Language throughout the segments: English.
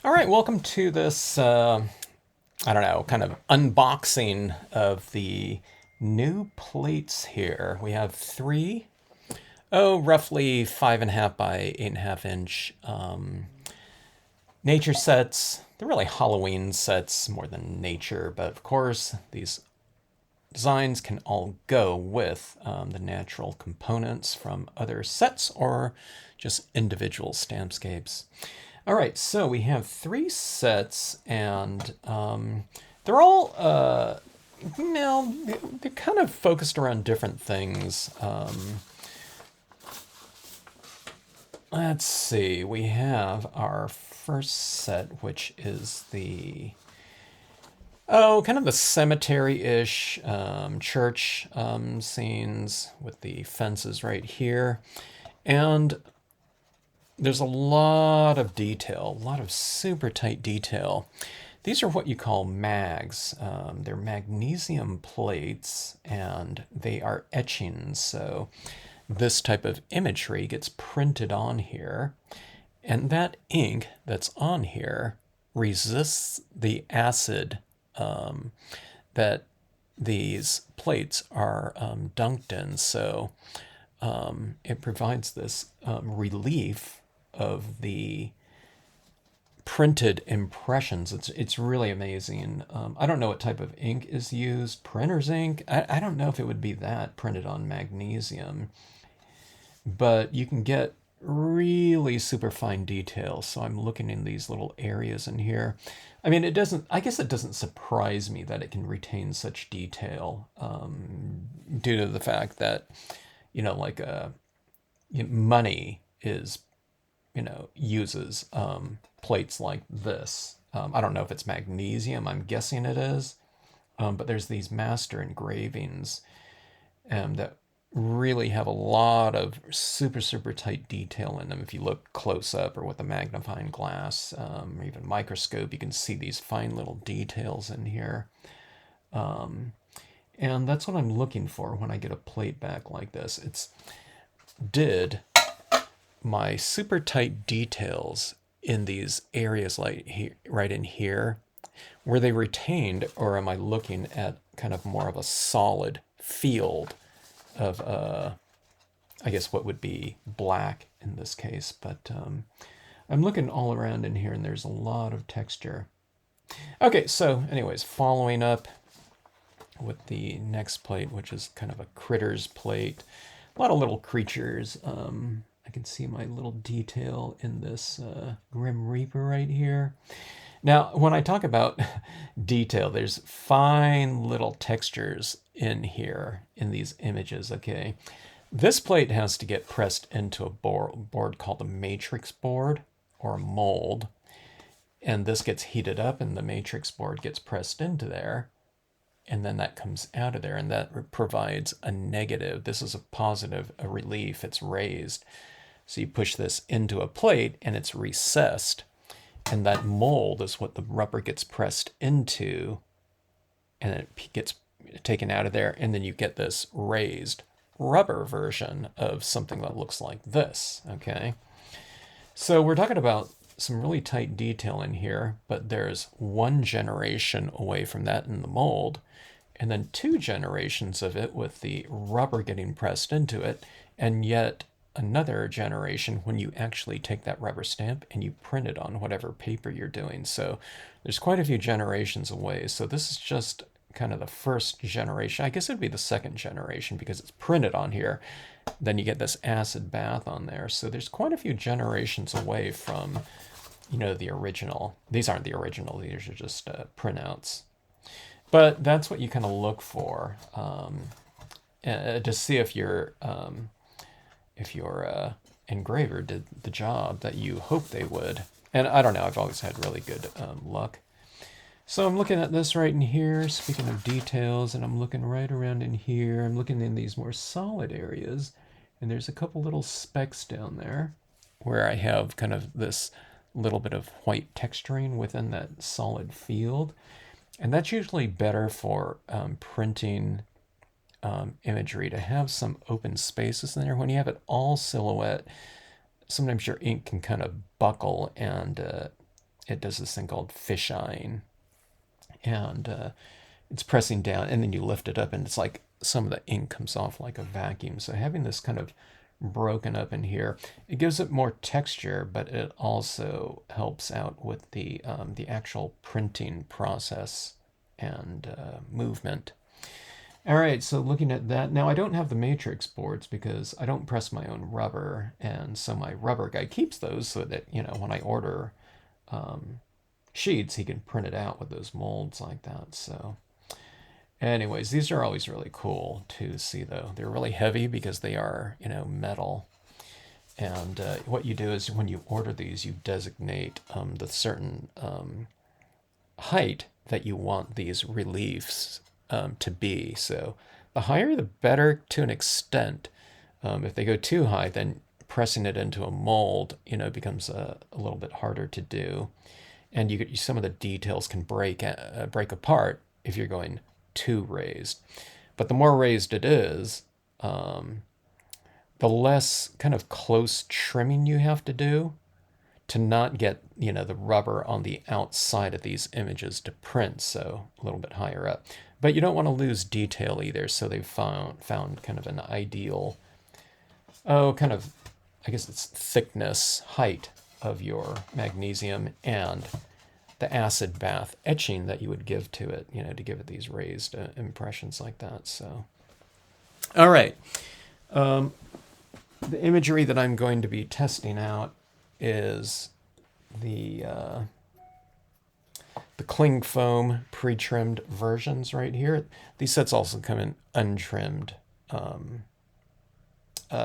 All right, welcome to this, I don't know, kind of unboxing of the new plates here. We have three, roughly 5.5 by 8.5 inch nature sets. They're really Halloween sets more than nature, but of course, these designs can all go with the natural components from other sets or just individual Stampscapes. All right, so we have three sets, and they're all, they're kind of focused around different things. Let's see, we have our first set, which is kind of the cemetery-ish church scenes with the fences right here. And there's a lot of detail, a lot of super tight detail. These are what you call mags. They're magnesium plates and they are etchings. So this type of imagery gets printed on here. And that ink that's on here resists the acid that these plates are dunked in. So it provides this relief of the printed impressions. It's really amazing. I don't know what type of ink is used. Printer's ink. I don't know if it would be that printed on magnesium, but you can get really super fine details. So I'm looking in these little areas in here. I mean, it doesn't, I guess it doesn't surprise me that it can retain such detail due to the fact that, like money is, uses plates like this. I don't know if it's magnesium, I'm guessing it is. But there's these master engravings that really have a lot of super, super tight detail in them. If you look close up or with a magnifying glass or even microscope, you can see these fine little details in here. And that's what I'm looking for when I get a plate back like this. Did my super tight details in these areas like here, right in here, were they retained, or am I looking at kind of more of a solid field of I guess what would be black in this case? But I'm looking all around in here and there's a lot of texture. Okay, so anyways, following up with the next plate, which is kind of a critters plate. A lot of little creatures. I can see my little detail in this Grim Reaper right here. Now, when I talk about detail, there's fine little textures in here in these images, okay? This plate has to get pressed into a board called a matrix board or a mold. And this gets heated up and the matrix board gets pressed into there. And then that comes out of there and that provides a negative. This is a positive, a relief, it's raised. So you push this into a plate and it's recessed. And that mold is what the rubber gets pressed into and it gets taken out of there. And then you get this raised rubber version of something that looks like this, okay? So we're talking about some really tight detail in here, but there's one generation away from that in the mold, and then two generations of it with the rubber getting pressed into it, and yet another generation when you actually take that rubber stamp and you print it on whatever paper you're doing. So there's quite a few generations away. So this is just kind of the first generation. I guess it'd be the second generation because it's printed on here. Then you get this acid bath on there. So there's quite a few generations away from, the original. These aren't the original. These are just printouts. But that's what you kind of look for to see if your engraver did the job that you hope they would. And I don't know. I've always had really good luck. So I'm looking at this right in here, speaking of details, and I'm looking right around in here. I'm looking in these more solid areas, and there's a couple little specks down there where I have kind of this little bit of white texturing within that solid field. And that's usually better for printing imagery, to have some open spaces in there. When you have it all silhouette, sometimes your ink can kind of buckle and it does this thing called fisheye, and it's pressing down, and then you lift it up, and it's like some of the ink comes off like a vacuum. So having this kind of broken up in here, it gives it more texture, but it also helps out with the actual printing process and movement. All right, so looking at that, now I don't have the matrix boards because I don't press my own rubber, and so my rubber guy keeps those so that, you know, when I order sheets, he can print it out with those molds like that. So anyways, these are always really cool to see, though. They're really heavy because they are, you know, metal. And what you do is when you order these, you designate the certain height that you want these reliefs to be. So the higher, the better to an extent. If they go too high, then pressing it into a mold, you know, becomes a little bit harder to do. And some of the details can break apart if you're going too raised. But the more raised it is, the less kind of close trimming you have to do to not get, you know, the rubber on the outside of these images to print, so a little bit higher up. But you don't want to lose detail either, so they've found kind of an ideal, kind of, I guess it's thickness, height of your magnesium and the acid bath etching that you would give to it, you know, to give it these raised impressions like that. So, all right. The imagery that I'm going to be testing out is the cling foam pre-trimmed versions right here. These sets also come in untrimmed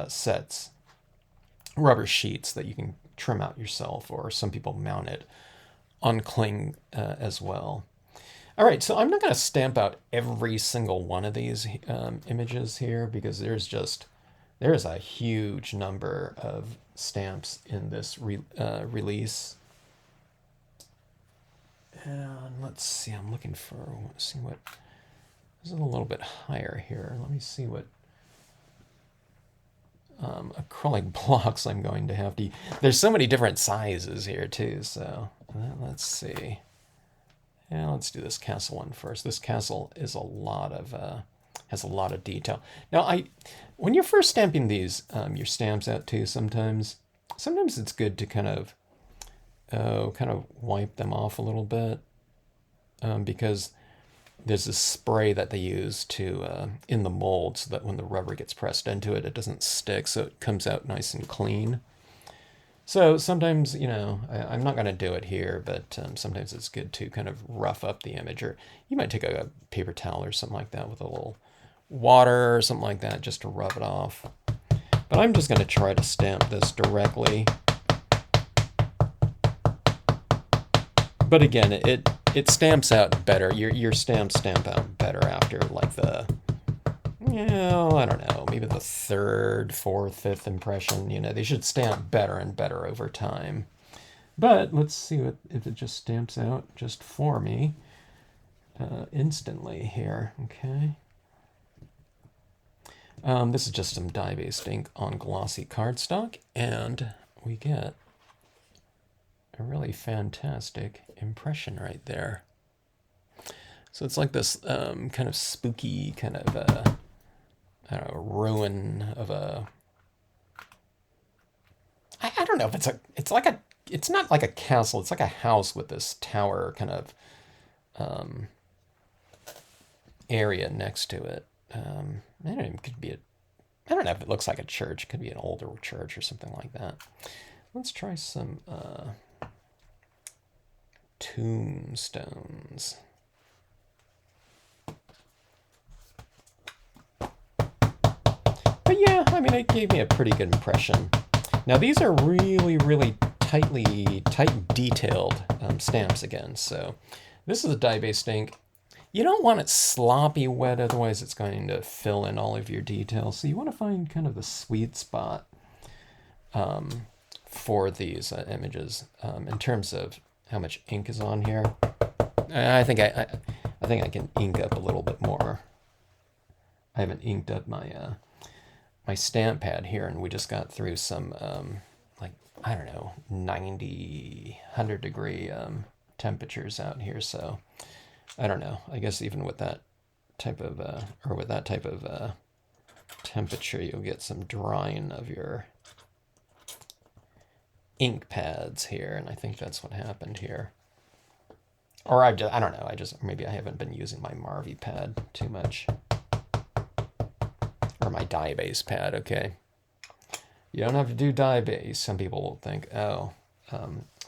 sets, rubber sheets that you can trim out yourself, or some people mount it on cling as well. All right, so I'm not going to stamp out every single one of these images here because there's a huge number of stamps in this release. And let's see, I'm looking for, see what, this is a little bit higher here. Let me see what acrylic blocks I'm going to have to, there's so many different sizes here too, so let's see. Yeah, let's do this castle one first. This castle is has a lot of detail. Now, when you're first stamping these, your stamps out too, sometimes it's good to kind of wipe them off a little bit, because there's this spray that they use to in the mold so that when the rubber gets pressed into it, it doesn't stick, so it comes out nice and clean. So sometimes, you know, I'm not going to do it here, but sometimes it's good to kind of rough up the image, or you might take a paper towel or something like that with a little water or something like that just to rub it off. But I'm just going to try to stamp this directly. But again, it stamps out better. Your stamps stamp out better after like the, you know, I don't know, maybe the third, fourth, fifth impression. You know, they should stamp better and better over time. But let's see if it just stamps out just for me instantly here. Okay. This is just some dye-based ink on glossy cardstock, and we get a really fantastic impression right there. So it's like this kind of spooky kind of I don't know, ruin of a, I don't know if it's not like a castle, it's like a house with this tower kind of area next to it. I don't know, it could be I don't know if it looks like a church, it could be an older church or something like that. Let's try some tombstones. But yeah, I mean, it gave me a pretty good impression. Now these are really, really tight detailed stamps again. So this is a dye-based ink. You don't want it sloppy wet, otherwise it's going to fill in all of your details. So you want to find kind of the sweet spot for these images in terms of how much ink is on here. I think I can ink up a little bit more. I haven't inked up my my stamp pad here, and we just got through some like I don't know, 90, 100 degree temperatures out here. So I don't know. I guess even with that type of, or with that type of temperature, you'll get some drying of your ink pads here. And I think that's what happened here. Or I don't know. Maybe I haven't been using my Marvy pad too much. Or my dye base pad, okay. You don't have to do dye base. Some people will think, oh,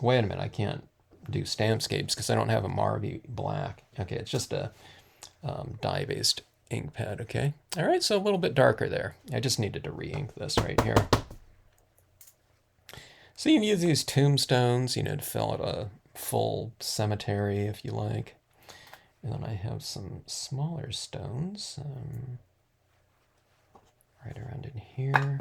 wait a minute, I can't do Stampscapes because I don't have a Marvy black. Okay, it's just a dye-based ink pad, okay? All right, so a little bit darker there. I just needed to re-ink this right here. So you can use these tombstones, to fill out a full cemetery if you like. And then I have some smaller stones right around in here.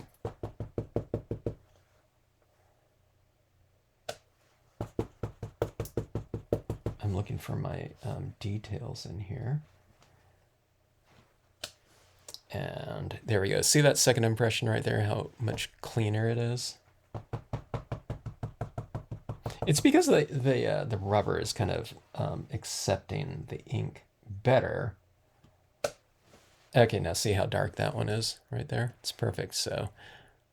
I'm looking for my details in here. And there we go. See that second impression right there, how much cleaner it is? It's because the rubber is kind of accepting the ink better. Okay, now see how dark that one is right there? It's perfect. So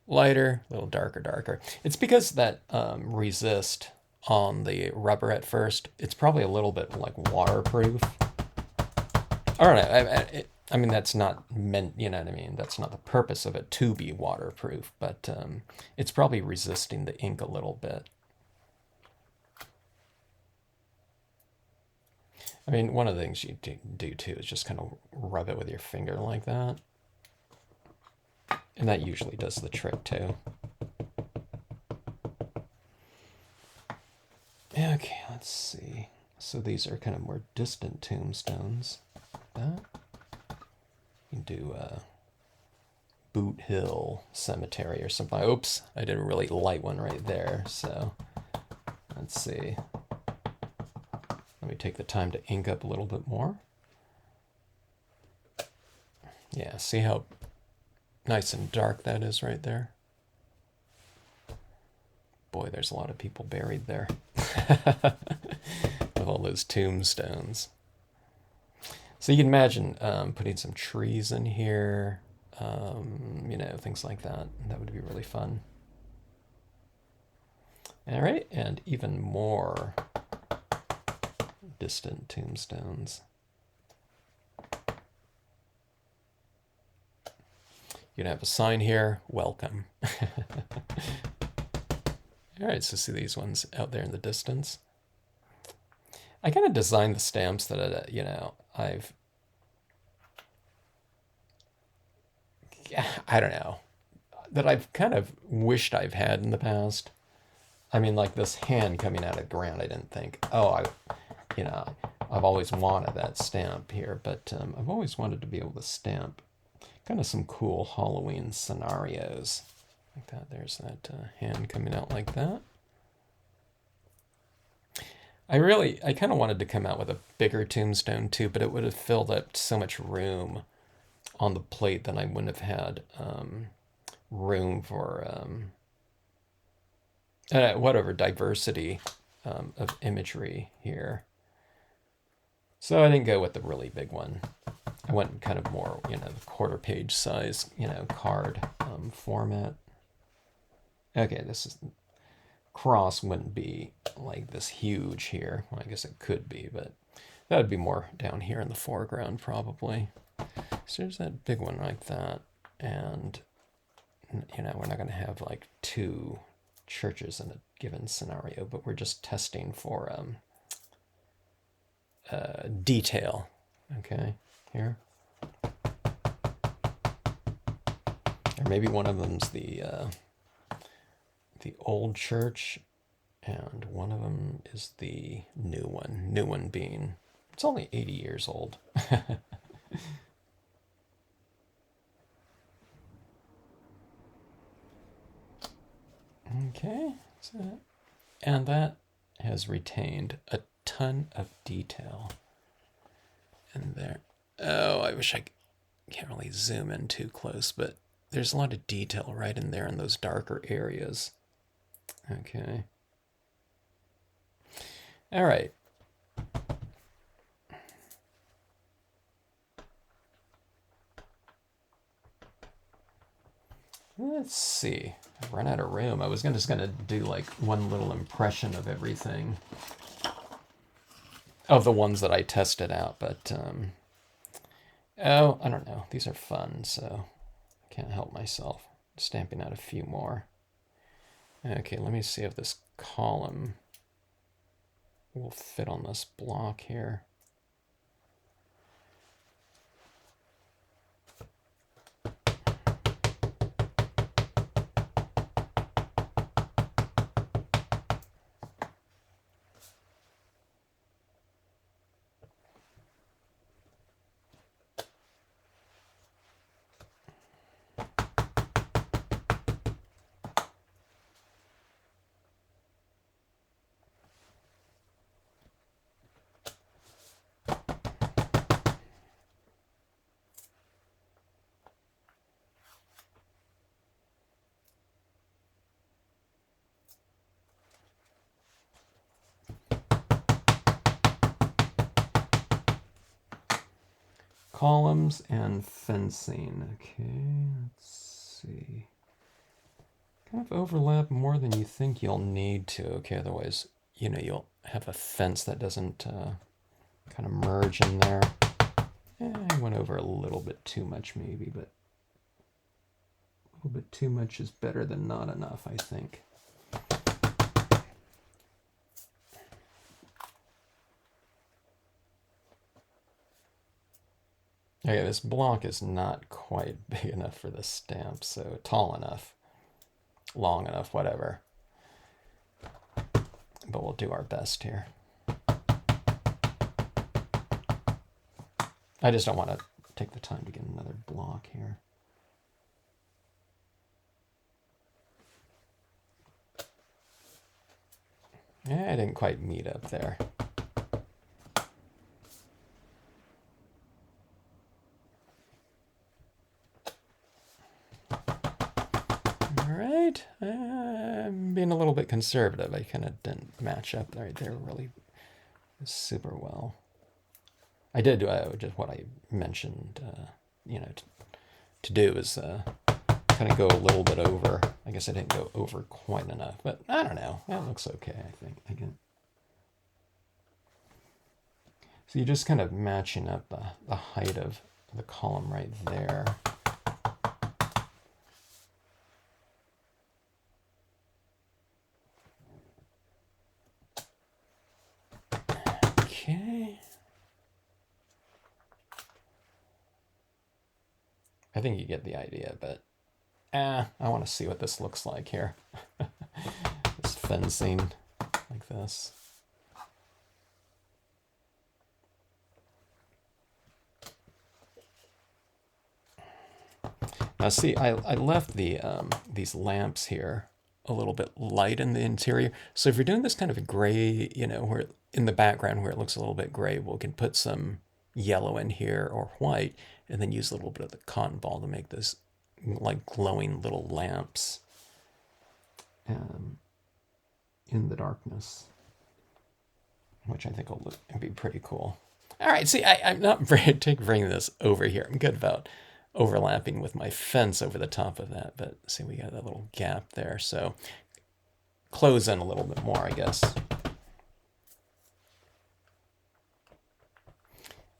lighter, a little darker, darker. It's because that resist on the rubber at first, it's probably a little bit like waterproof. I don't know. I mean, that's not meant, you know what I mean? That's not the purpose of it to be waterproof, but it's probably resisting the ink a little bit. I mean, one of the things you do too is just kind of rub it with your finger like that. And that usually does the trick too. Okay, let's see. So these are kind of more distant tombstones. That. You can do Boot Hill Cemetery or something. Oops, I did a really light one right there. So let's see. Let me take the time to ink up a little bit more. Yeah, see how nice and dark that is right there? Boy, there's a lot of people buried there. With all those tombstones. So you can imagine putting some trees in here, things like that. That would be really fun. All right, and even more distant tombstones. You're gonna have a sign here, welcome. All right, so see these ones out there in the distance. I kind of designed the stamps that, I don't know, that I've kind of wished I've had in the past. I mean, like this hand coming out of the ground, I didn't think, I've always wanted that stamp here, but I've always wanted to be able to stamp kind of some cool Halloween scenarios like that. There's that hand coming out like that. I kind of wanted to come out with a bigger tombstone too, but it would have filled up so much room on the plate that I wouldn't have had room for whatever diversity of imagery here. So I didn't go with the really big one. I went kind of more, the quarter page size, card format. Okay, this is cross wouldn't be like this huge here. Well, I guess it could be, but that would be more down here in the foreground probably. So there's that big one like that. And, we're not going to have like two churches in a given scenario, but we're just testing for detail. Okay, here. Or maybe one of them's the old church, and one of them is the new one. New one being, it's only 80 years old. Okay, so, and that has retained a ton of detail in there. Oh, I wish I can't really zoom in too close, but there's a lot of detail right in there in those darker areas. Okay. All right. Let's see. I've run out of room. I was just gonna do like one little impression of everything, of the ones that I tested out, but oh, I don't know. These are fun, so I can't help myself. Stamping out a few more. Okay, let me see if this column will fit on this block here. Columns and fencing. Okay, let's see. Kind of overlap more than you think you'll need to. Okay, otherwise, you'll have a fence that doesn't kind of merge in there. I went over a little bit too much maybe, but a little bit too much is better than not enough, I think. Okay, this block is not quite big enough for the stamp, so tall enough, long enough, whatever. But we'll do our best here. I just don't want to take the time to get another block here. Yeah, I didn't quite meet up there. Alright, I'm being a little bit conservative. I kind of didn't match up right there really super well. I did just what I mentioned, to do is kind of go a little bit over. I guess I didn't go over quite enough, but I don't know. That looks okay, I think. Again. So you're just kind of matching up the height of the column right there. Okay. I think you get the idea, but I want to see what this looks like here. This fencing like this. Now see, I left the these lamps here a little bit light in the interior. So if you're doing this kind of a gray, where in the background where it looks a little bit gray, we can put some yellow in here or white, and then use a little bit of the cotton ball to make this like glowing little lamps in the darkness, which I think will be pretty cool. All right, see, I'm not bringing this over here. I'm good about overlapping with my fence over the top of that, but see, we got that little gap there, so close in a little bit more, I guess.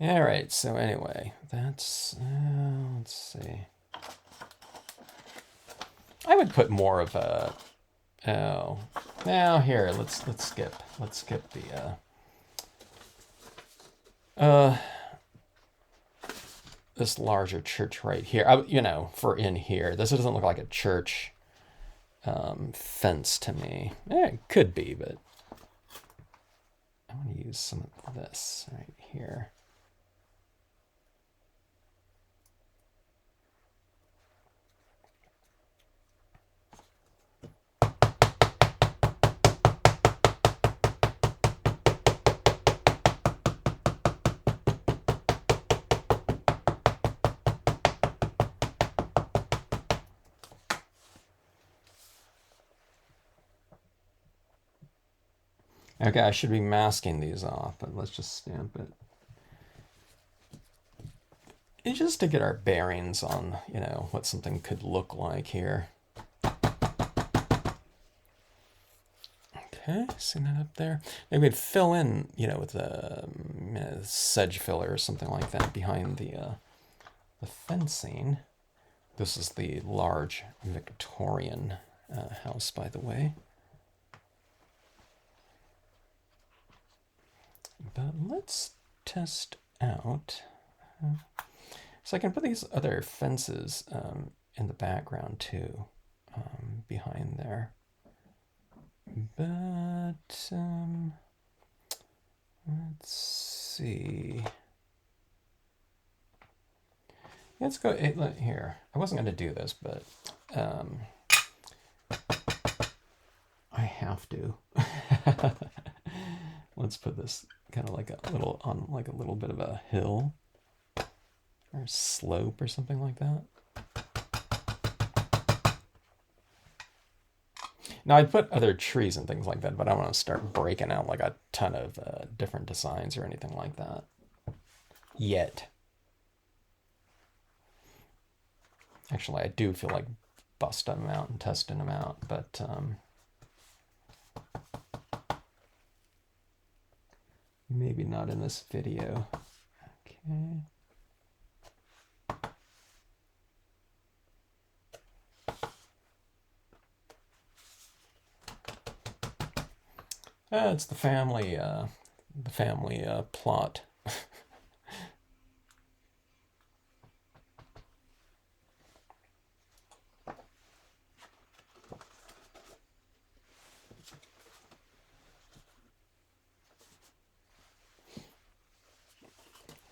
All right, so anyway, that's, let's see. I would put more of a, now here, let's skip the, this larger church right here. For in here, this doesn't look like a church fence to me. It could be, but I want to use some of this right here. Okay, I should be masking these off, but let's just stamp it. It's just to get our bearings on, you know, what something could look like here. Okay, see that up there? Maybe we'd fill in, you know, with a sedge filler or something like that behind the fencing. This is the large Victorian house, by the way. But let's test out. So I can put these other fences in the background too, behind there. But let's see. Let's go here. I wasn't going to do this, but I have to. Let's put this kind of like a little on like a little bit of a hill or slope or something like that. Now I'd put other trees and things like that, but I don't want to start breaking out like a ton of different designs or anything like that yet. Actually, I do feel like busting them out and testing them out, but maybe not in this video. Okay. It's the family plot.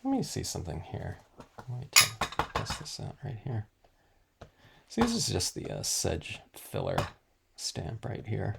Let me see something here. Let me test this out right here. See, this is just the sedge filler stamp right here.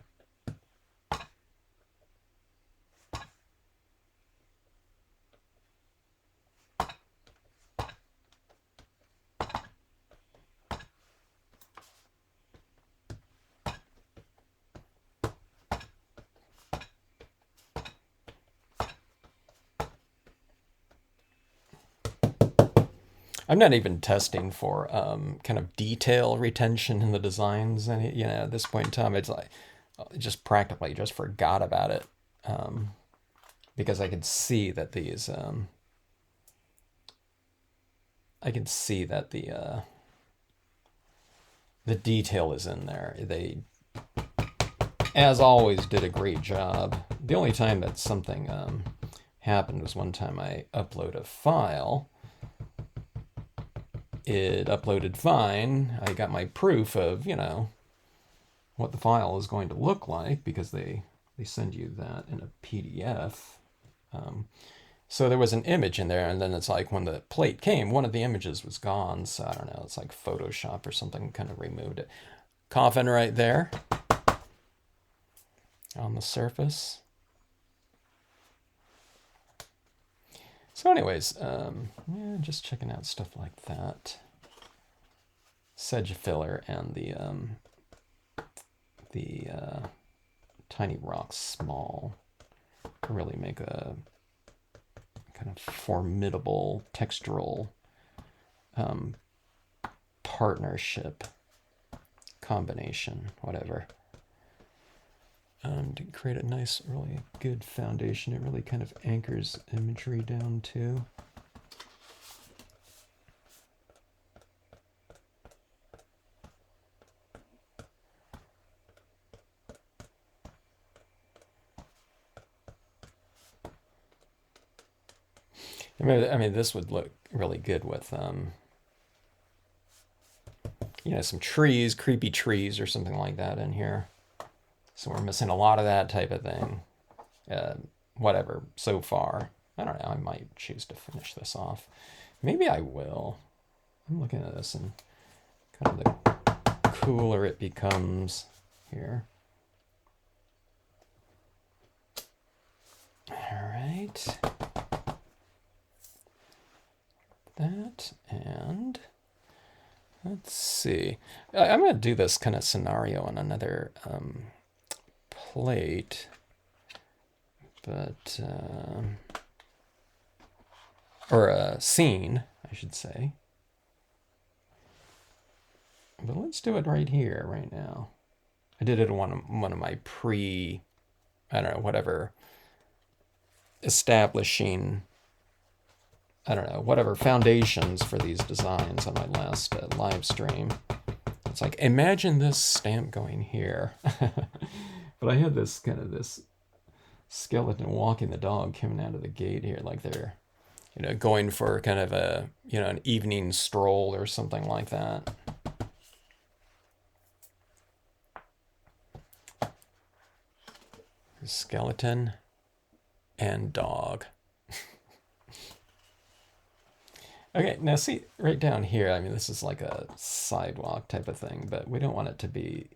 I'm not even testing for kind of detail retention in the designs, and you know, at this point in time, it's like just practically just forgot about it because I could see that these I can see that the detail is in there. They, as always, did a great job. The only time that something happened was one time I uploaded a file. It uploaded fine. I got my proof of, you know, what the file is going to look like because they send you that in a PDF. So there was an image in there, and then it's like when the plate came, one of the images was gone. So I don't know, it's like Photoshop or something kind of removed it. Coffin right there on the surface. So anyways, yeah, just checking out stuff like that. Sedge filler and the tiny rocks small really make a kind of formidable textural partnership, combination, whatever. And create a nice, really good foundation. It really kind of anchors imagery down too. I mean, this would look really good with, you know, some trees, creepy trees or something like that in here. So we're missing a lot of that type of thing. Whatever, so far. I don't know, I might choose to finish this off. Maybe I will. I'm looking at this and kind of the cooler it becomes here. All right. That, and let's see. I'm going to do this kind of scenario on another plate. But, or a scene, I should say. But let's do it right here, right now. I did it in one of my I don't know, whatever, establishing, I don't know, whatever foundations for these designs on my last live stream. It's like, imagine this stamp going here. But I had this kind of this skeleton walking the dog coming out of the gate here, like they're, going for kind of a, an evening stroll or something like that. Skeleton and dog. Okay, now see, right down here, I mean, this is like a sidewalk type of thing, but we don't want it to be,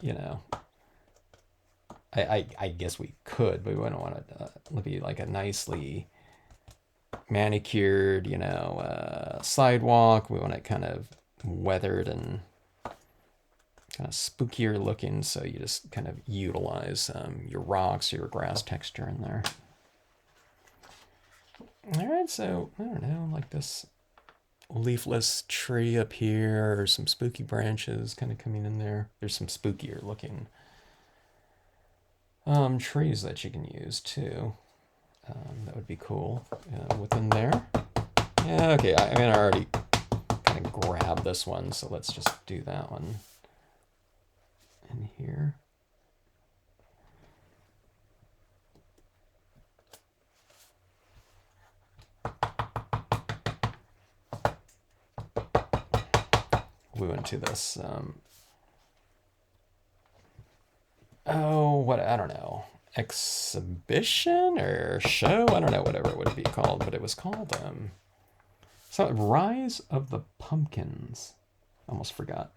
I guess we could, but we wouldn't want it to be like a nicely manicured, sidewalk. We want it kind of weathered and kind of spookier looking, so you just kind of utilize your rocks, your grass texture in there. All right, so I don't know, like this leafless tree up here, or some spooky branches kind of coming in there. There's some spookier looking trees that you can use too. That would be cool within there. Yeah, okay, I mean, I already kind of grabbed this one, so let's just do that one in here. We went to this, what, I don't know, exhibition or show? I don't know, whatever it would be called, but it was called, so Rise of the Pumpkins. Almost forgot.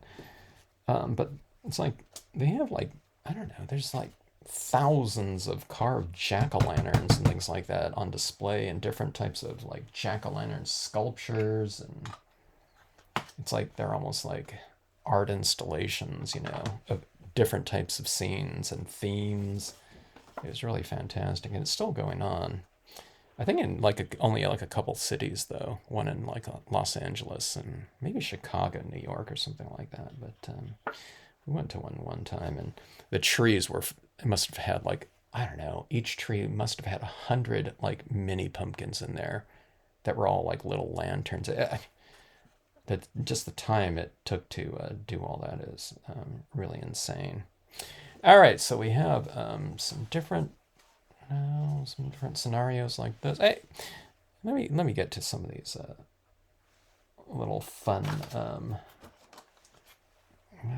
But it's like, they have like, I don't know, there's like thousands of carved jack-o'-lanterns and things like that on display, and different types of like jack-o'-lantern sculptures, and it's like they're almost like art installations, of different types of scenes and themes. It was really fantastic, and it's still going on. I think in like only like a couple cities though. One in like Los Angeles and maybe Chicago, New York, or something like that. But we went to one time, and the trees must have had like, I don't know, each tree must have had 100 like mini pumpkins in there that were all like little lanterns. That just the time it took to do all that is really insane. All right, so we have some different scenarios like this. Hey, let me get to some of these little fun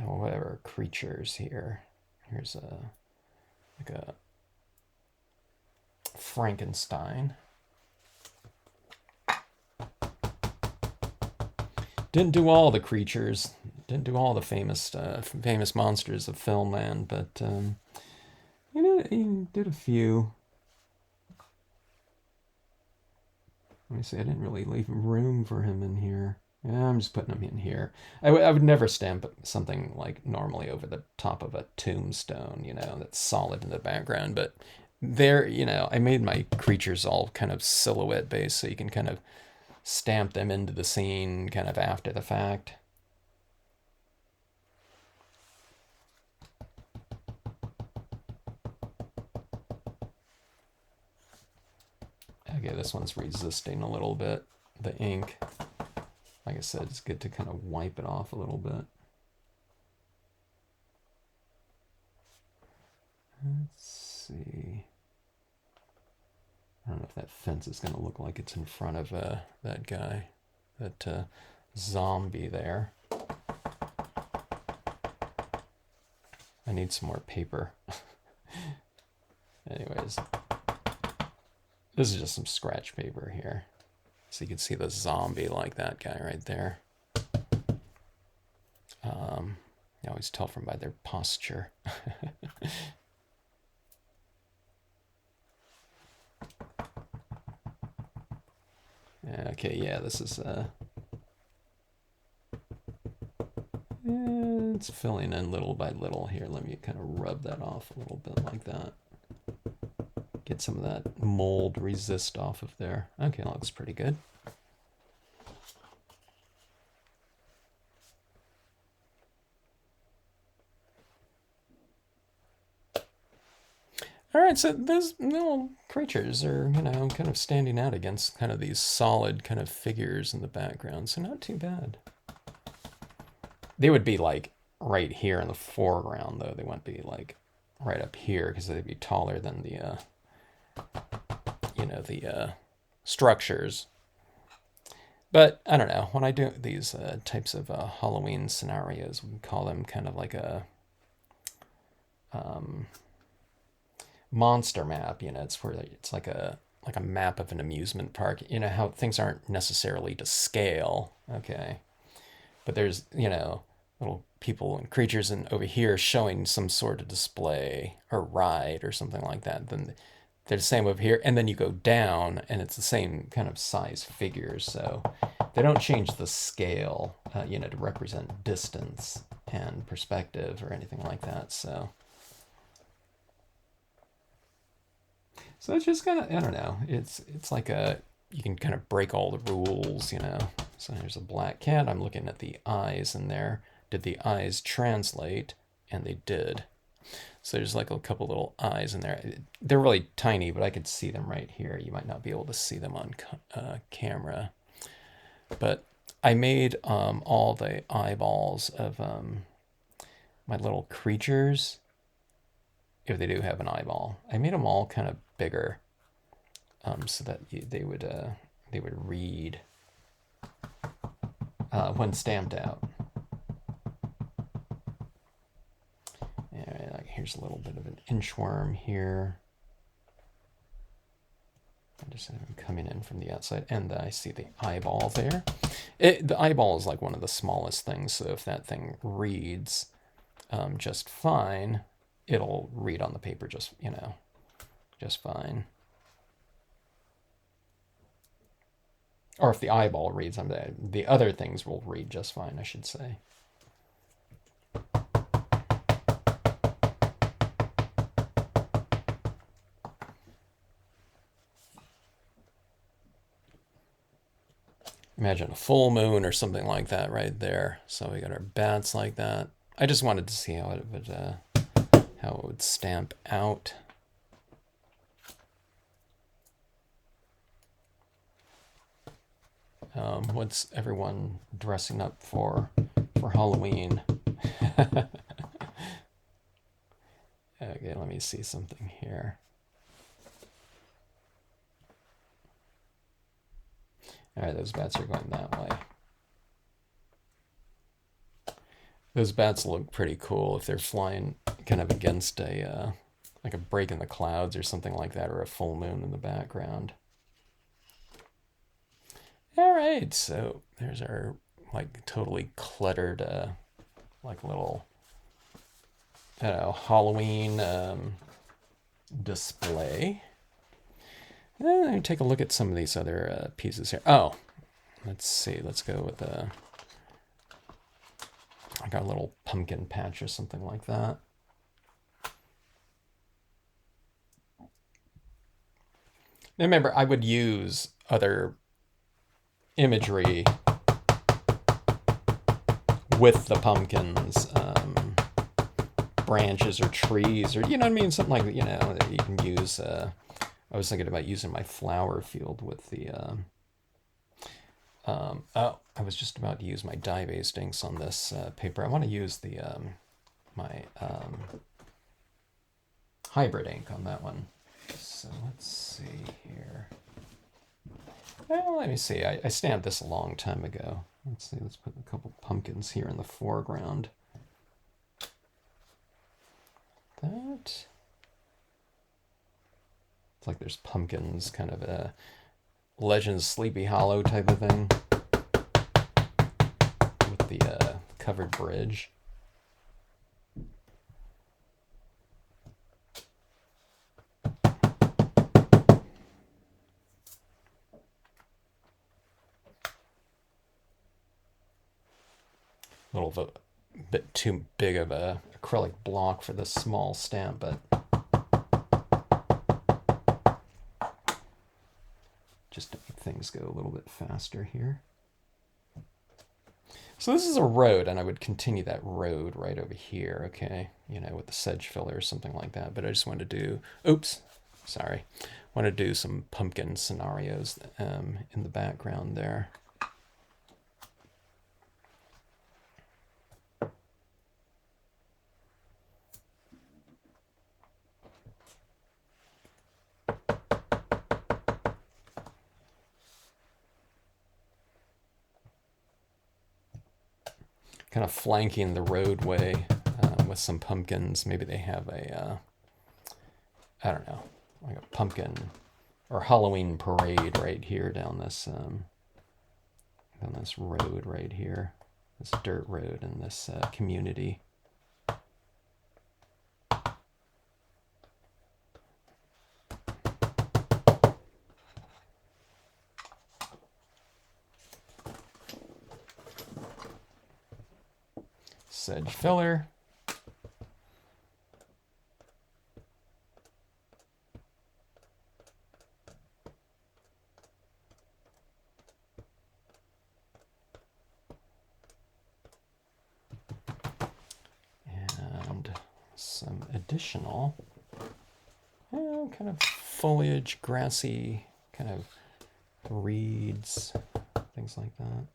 whatever creatures here. Here's like a Frankenstein. Didn't do all the creatures, didn't do all the famous monsters of Filmland, but he did a few. Let me see, I didn't really leave room for him in here. Yeah, I'm just putting him in here. I would never stamp something like normally over the top of a tombstone, that's solid in the background. But there, I made my creatures all kind of silhouette based, so you can kind of stamp them into the scene kind of after the fact. Okay, this one's resisting a little bit. The ink, like I said, it's good to kind of wipe it off a little bit. Let's see. I don't know if that fence is going to look like it's in front of that guy, that zombie there. I need some more paper. Anyways, this is just some scratch paper here. So you can see the zombie like that guy right there. You always tell from by their posture. Okay, yeah, this is it's filling in little by little here. Let me kind of rub that off a little bit like that. Get some of that mold resist off of there. Okay, that looks pretty good. All right, so those little creatures are, kind of standing out against kind of these solid kind of figures in the background, so not too bad. They would be like right here in the foreground, though. They wouldn't be like right up here because they'd be taller than the, the structures. But I don't know. When I do these types of Halloween scenarios, we call them kind of like a monster map. It's where it's like a map of an amusement park. How things aren't necessarily to scale. Okay, but there's little people and creatures and over here showing some sort of display or ride or something like that. Then they're the same over here, and then you go down and it's the same kind of size figures, so they don't change the scale to represent distance and perspective or anything like that. So it's just kind of, I don't know, it's like you can kind of break all the rules. So here's a black cat. I'm looking at the eyes in there. Did the eyes translate? And they did. So there's like a couple little eyes in there. They're really tiny, but I could see them right here. You might not be able to see them on camera. But I made all the eyeballs of my little creatures, if they do have an eyeball. I made them all kind of bigger, so that they would read when stamped out. Like here's a little bit of an inchworm here. I just have him coming in from the outside, and I see the eyeball there. The eyeball is like one of the smallest things, so if that thing reads just fine, it'll read on the paper just fine. Or if the eyeball reads, the other things will read just fine, I should say. Imagine a full moon or something like that right there. So we got our bats like that. I just wanted to see how it would stamp out. What's everyone dressing up for Halloween? Okay, let me see something here. All right, those bats are going that way. Those bats look pretty cool if they're flying kind of against like a break in the clouds or something like that, or a full moon in the background. All right, so there's our like totally cluttered like little Halloween display. Let me take a look at some of these other pieces here. Oh, let's see. Let's go with like a little pumpkin patch or something like that. Now remember, I would use other imagery with the pumpkins, branches or trees, or you know what I mean, something like that you can use. I was thinking about using my flower field with the. I was just about to use my dye-based inks on this paper. I want to use the my hybrid ink on that one. So let's see here. Well, let me see. I stamped this a long time ago. Let's see. Let's put a couple pumpkins here in the foreground. That. It's like there's pumpkins, kind of a Legends Sleepy Hollow type of thing with the covered bridge. A little bit too big of a acrylic block for this small stamp, but just to make things go a little bit faster here. So this is a road, and I would continue that road right over here, okay? You know, with the sedge filler or something like that. But I just want to do, oops, sorry. I want to do some pumpkin scenarios in the background there. Kind of flanking the roadway with some pumpkins. Maybe they have a, I don't know, like a pumpkin or Halloween parade right here down this road right here, this dirt road in this community. Sedge filler. And some additional kind of foliage, grassy, kind of reeds, things like that.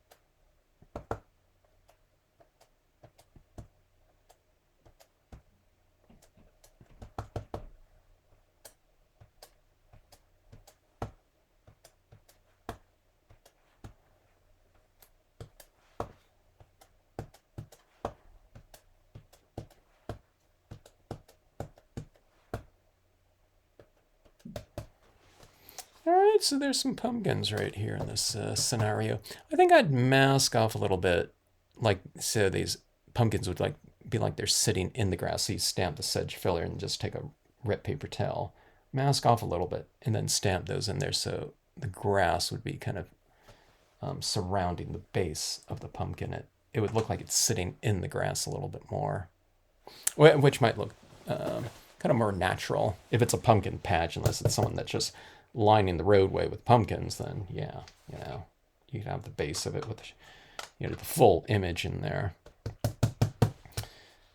Alright, so there's some pumpkins right here in this scenario. I think I'd mask off a little bit, like, so these pumpkins would be like they're sitting in the grass. So you stamp the sedge filler and just take a rip paper towel, mask off a little bit, and then stamp those in there so the grass would be kind of surrounding the base of the pumpkin. It would look like it's sitting in the grass a little bit more, which might look kind of more natural if it's a pumpkin patch, unless it's someone that's just lining the roadway with pumpkins. Then yeah, you know, you can have the base of it with, you know, the full image in there.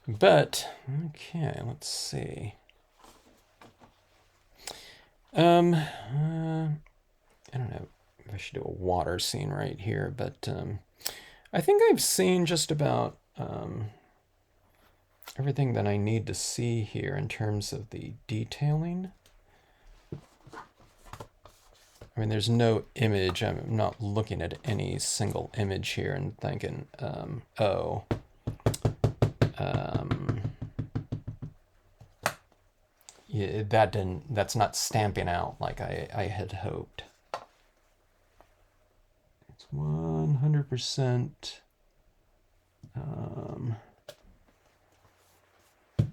But okay, let's see. I don't know if I should do a water scene right here, but I think I've seen just about everything that I need to see here in terms of the detailing. I mean, there's no image. I'm not looking at any single image here and thinking, yeah, that's not stamping out like I had hoped. It's 100%,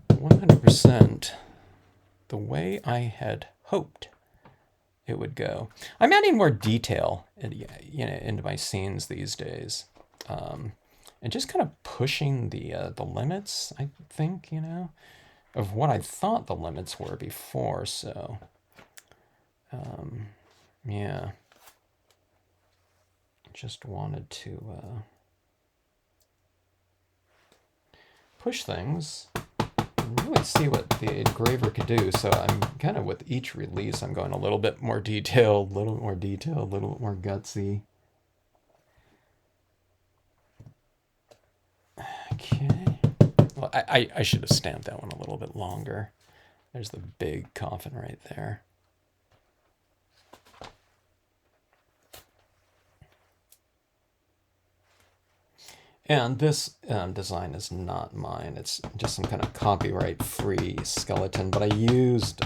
100% the way I had hoped it would go. I'm adding more detail, into my scenes these days, and just kind of pushing the limits. I think, of what I thought the limits were before. So, yeah, just wanted to push things. Really see what the engraver could do. So I'm kind of, with each release, I'm going a little bit more detailed, a little bit more detailed, a little bit more gutsy. Okay. Well, I should have stamped that one a little bit longer. There's the big coffin right there. And this design is not mine. It's just some kind of copyright-free skeleton, but I used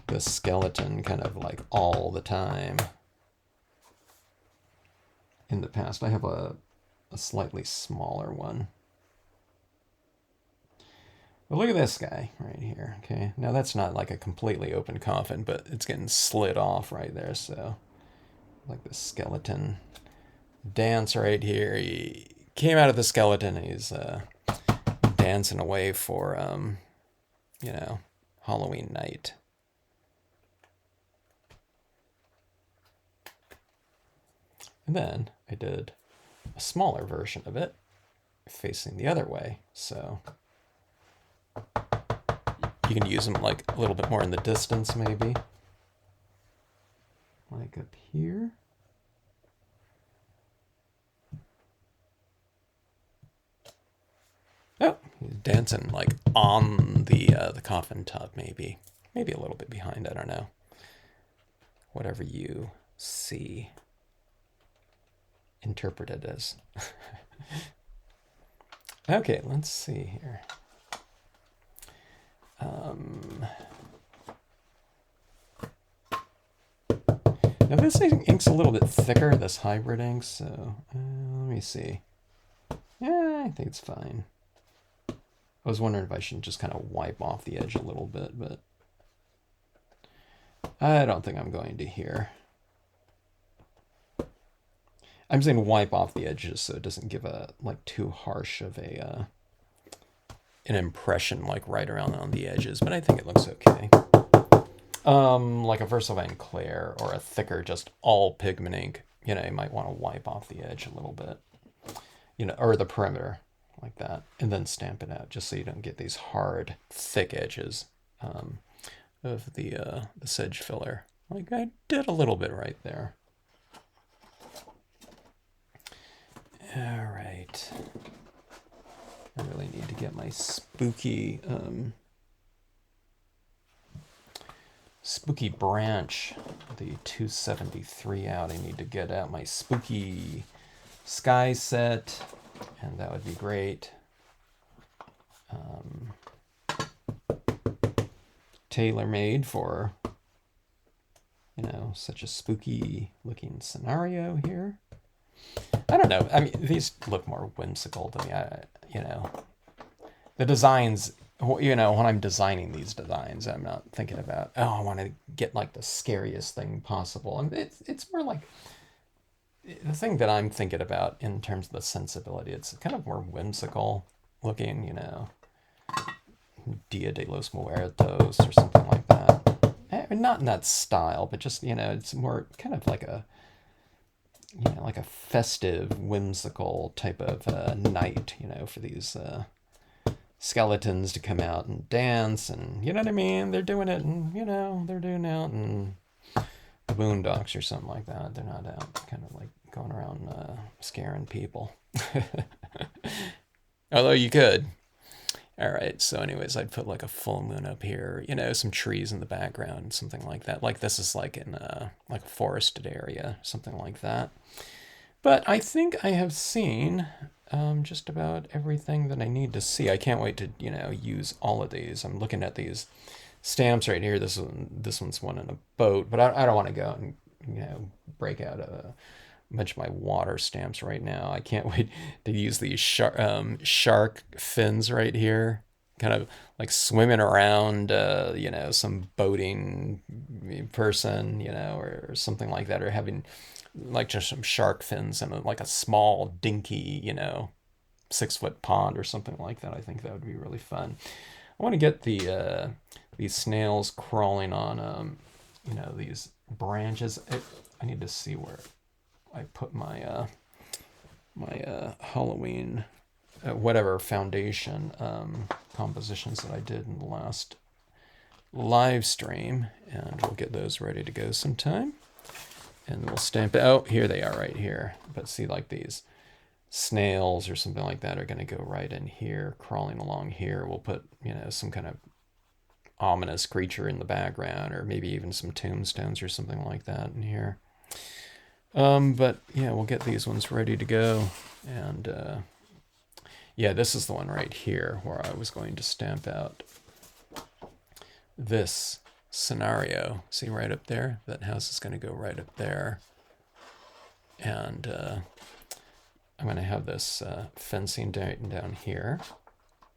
this skeleton kind of like all the time in the past. I have a slightly smaller one. But look at this guy right here, okay? Now that's not like a completely open coffin, but it's getting slid off right there, so like the skeleton dance right here. He came out of the skeleton and he's dancing away for, Halloween night. And then I did a smaller version of it facing the other way. So you can use them like a little bit more in the distance, maybe. Like up here. Oh, he's dancing like on the coffin top, maybe. Maybe a little bit behind, I don't know. Whatever you see. Interpret it as. Okay, let's see here. Now this ink's a little bit thicker, this hybrid ink, so let me see. Yeah, I think it's fine. I was wondering if I should just kind of wipe off the edge a little bit, but I don't think I'm going to here. I'm saying wipe off the edges so it doesn't give a like too harsh of a an impression like right around on the edges, but I think it looks okay. Like a Versylvane Clair or a thicker, just all pigment ink, you know, you might want to wipe off the edge a little bit, you know, or the perimeter like that, and then stamp it out just so you don't get these hard, thick edges of the sedge filler. Like I did a little bit right there. All right. I really need to get my spooky spooky branch, the 273 out. I need to get out my spooky sky set, and that would be great. Tailor-made for, you know, such a spooky looking scenario here. I don't know. I mean, these look more whimsical to me. You know, the designs, you know, when I'm designing these designs, I'm not thinking about, oh, I want to get like the scariest thing possible. And it's more like the thing that I'm thinking about in terms of the sensibility. It's kind of more whimsical looking, you know, Dia de los Muertos or something like that. I mean, not in that style, but just, you know, it's more kind of like a, you know, like a festive, whimsical type of night, you know, for these skeletons to come out and dance, and you know what I mean? They're doing it, and you know, they're doing it out in the boondocks or something like that. They're not out kind of like going around scaring people. Although you could. All right, so anyways, I'd put like a full moon up here, you know, some trees in the background, something like that. Like this is like in like a forested area, something like that. But I think I have seen just about everything that I need to see. I can't wait to, you know, use all of these. I'm looking at these stamps right here. This one's one in a boat, but I don't want to go and, you know, break out a bunch of my water stamps right now. I can't wait to use these shark fins right here, kind of like swimming around, you know, some boating person, you know, or something like that, or having like just some shark fins and like a small dinky, you know, 6-foot pond or something like that. I think that would be really fun. I want to get these snails crawling on, you know, these branches. I need to see where I put my my Halloween whatever foundation compositions that I did in the last live stream, and we'll get those ready to go sometime. And we'll stamp it. Oh, here they are right here. But see, like these snails or something like that are going to go right in here, crawling along here. We'll put, you know, some kind of ominous creature in the background, or maybe even some tombstones or something like that in here. But yeah, we'll get these ones ready to go. And yeah, this is the one right here where I was going to stamp out this scenario. See right up there? That house is going to go right up there. And I'm going to have this fencing down here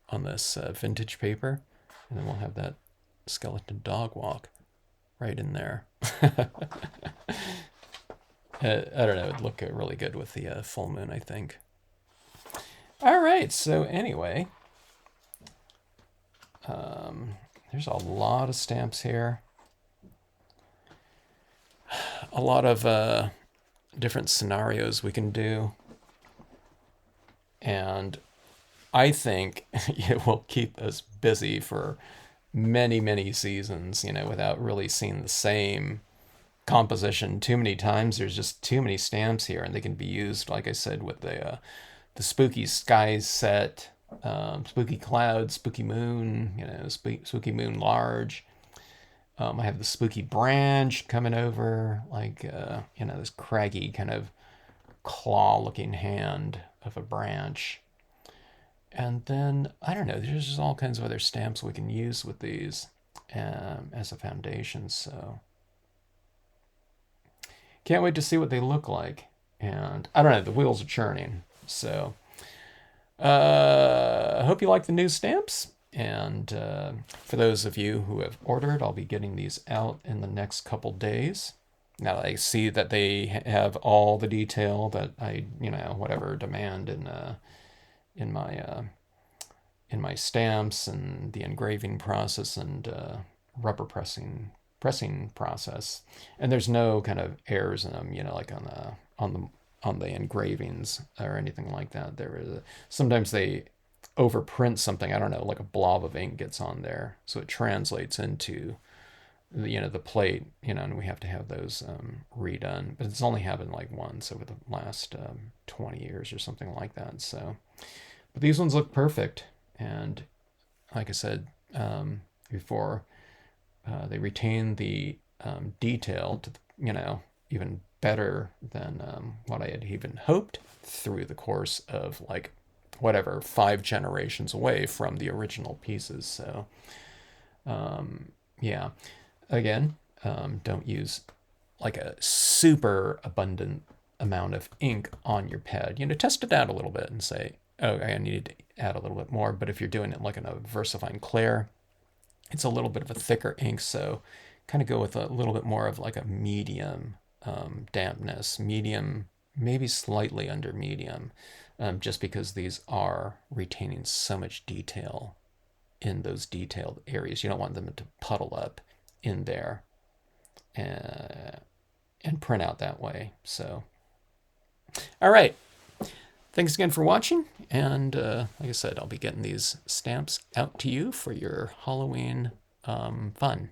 on this vintage paper. And then we'll have that skeleton dog walk right in there. I don't know, it'd look really good with the full moon, I think. All right, so anyway, there's a lot of stamps here. A lot of different scenarios we can do. And I think it will keep us busy for many, many seasons, without really seeing the same composition too many times. There's just too many stamps here, and they can be used, like I said, with the spooky skies set, spooky clouds, spooky moon, spooky moon large. I have the spooky branch coming over, like this craggy kind of claw-looking hand of a branch. And then, I don't know, there's just all kinds of other stamps we can use with these as a foundation. So can't wait to see what they look like. And I don't know, the wheels are churning. So I hope you like the new stamps. And for those of you who have ordered, I'll be getting these out in the next couple days. Now that I see that they have all the detail that I, whatever demand in my stamps and the engraving process and rubber pressing process, and there's no kind of errors in them, like on the engravings or anything like that. There is sometimes they overprint something. I don't know, like a blob of ink gets on there, so it translates into the plate, and we have to have those redone. But it's only happened like once over the last 20 years or something like that. So, but these ones look perfect, and like I said before, they retain the detail to even better than what I had even hoped through the course of like whatever 5 generations away from the original pieces. So yeah, again, don't use like a super abundant amount of ink on your pad. Test it out a little bit and say, oh, I need to add a little bit more. But if you're doing it like in a VersaFine Clair, it's a little bit of a thicker ink, so kind of go with a little bit more of like a medium dampness, medium, maybe slightly under medium, just because these are retaining so much detail in those detailed areas. You don't want them to puddle up in there and print out that way. So, all right. Thanks again for watching, and like I said, I'll be getting these stamps out to you for your Halloween fun.